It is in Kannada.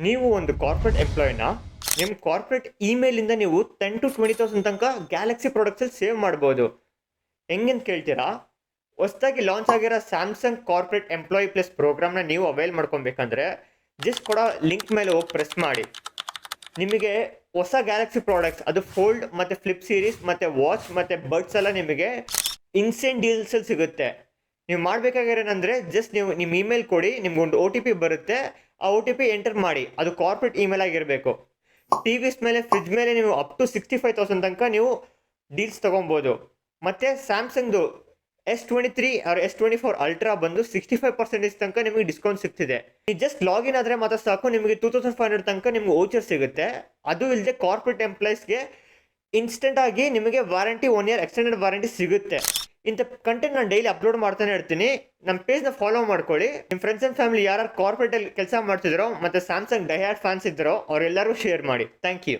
ನೀವು ಒಂದು ಕಾರ್ಪೊರೇಟ್ ಎಂಪ್ಲಾಯಿನ ನಿಮ್ಮ ಕಾರ್ಪೊರೇಟ್ ಇಮೇಲಿಂದ ನೀವು 10,000 to 20,000 ತನಕ ಗ್ಯಾಲಕ್ಸಿ ಪ್ರಾಡಕ್ಟ್ಸಲ್ಲಿ ಸೇವ್ ಮಾಡ್ಬೋದು. ಹೆಂಗಂತ ಕೇಳ್ತೀರಾ? ಹೊಸದಾಗಿ ಲಾಂಚ್ ಆಗಿರೋ ಸ್ಯಾಮ್ಸಂಗ್ ಕಾರ್ಪೊರೇಟ್ ಎಂಪ್ಲಾಯಿ ಪ್ಲಸ್ ಪ್ರೋಗ್ರಾಮ್ನ ನೀವು ಅವೈಲ್ ಮಾಡ್ಕೊಬೇಕಂದ್ರೆ ಜಸ್ಟ್ ಕೊಡೋ ಲಿಂಕ್ ಮೇಲೆ ಹೋಗಿ ಪ್ರೆಸ್ ಮಾಡಿ. ನಿಮಗೆ ಹೊಸ ಗ್ಯಾಲಕ್ಸಿ ಪ್ರಾಡಕ್ಟ್ಸ್ ಅದು ಫೋಲ್ಡ್ ಮತ್ತು ಫ್ಲಿಪ್ ಸೀರೀಸ್ ಮತ್ತು ವಾಚ್ ಮತ್ತು ಬಡ್ಸ್ ಎಲ್ಲ ನಿಮಗೆ ಇನ್ಸೆಂಟ್ ಡೀಲ್ಸಲ್ಲಿ ಸಿಗುತ್ತೆ. ನೀವು ಮಾಡಬೇಕಾಗಿರೋನಂದರೆ ಜಸ್ಟ್ ನೀವು ನಿಮ್ಮ ಇಮೇಲ್ ಕೊಡಿ, ನಿಮ್ಗೊಂದು OTP ಬರುತ್ತೆ. ಆ OTP ಎಂಟರ್ ಮಾಡಿ. ಅದು ಕಾರ್ಪೊರೇಟ್ ಇಮೇಲ್ ಆಗಿರಬೇಕು. TVs ಮೇಲೆ ಫ್ರಿಜ್ ಮೇಲೆ ನೀವು ಅಪ್ ಟು 65,000 ತನಕ ನೀವು ಡೀಲ್ಸ್ ತೊಗೊಬೋದು. ಮತ್ತು ಸ್ಯಾಮ್ಸಂಗ್ದು S23 ಆರ್ S24 ಅಲ್ಟ್ರಾ ಬಂದು 65% ತನಕ ನಿಮಗೆ ಡಿಸ್ಕೌಂಟ್ ಸಿಗ್ತಿದೆ. ನೀವು ಜಸ್ಟ್ ಲಾಗಿನ್ ಆದರೆ ಮಾತ್ರ ಸಾಕು, ನಿಮಗೆ 2,500 ತನಕ ನಿಮ್ಗೆ ವೋಚರ್ ಸಿಗುತ್ತೆ. ಅದು ಇಲ್ಲದೆ ಕಾರ್ಪೊರೇಟ್ ಎಂಪ್ಲಾಯೀಸ್ಗೆ ಇನ್ಸ್ಟೆಂಟ್ ಆಗಿ ನಿಮಗೆ ವಾರಂಟಿ 1 year ಎಕ್ಸ್ಟೆಂಡೆಡ್ ವಾರಂಟಿ ಸಿಗುತ್ತೆ. ಇಂಥ ಕಂಟೆಂಟ್ ನಾನು ಡೈಲಿ ಅಪ್ಲೋಡ್ ಮಾಡ್ತಾನೆ ಇರ್ತೀನಿ. ನಮ್ಮ ಪೇಜ್ನ ಫಾಲೋ ಮಾಡ್ಕೊಳ್ಳಿ. ನಿಮ್ಮ ಫ್ರೆಂಡ್ಸ್ ಆ್ಯಂಡ್ ಫ್ಯಾಮಿಲಿ ಯಾರು ಕಾರ್ಪೊರೇಟಲ್ಲಿ ಕೆಲಸ ಮಾಡ್ತಿದ್ರೋ ಮತ್ತು ಸ್ಯಾಮ್ಸಂಗ್ ಡೈಹಾರ್ಡ್ ಫ್ಯಾನ್ಸ್ ಇದ್ದರೋ ಅವರೆಲ್ಲರೂ ಶೇರ್ ಮಾಡಿ. Thank you.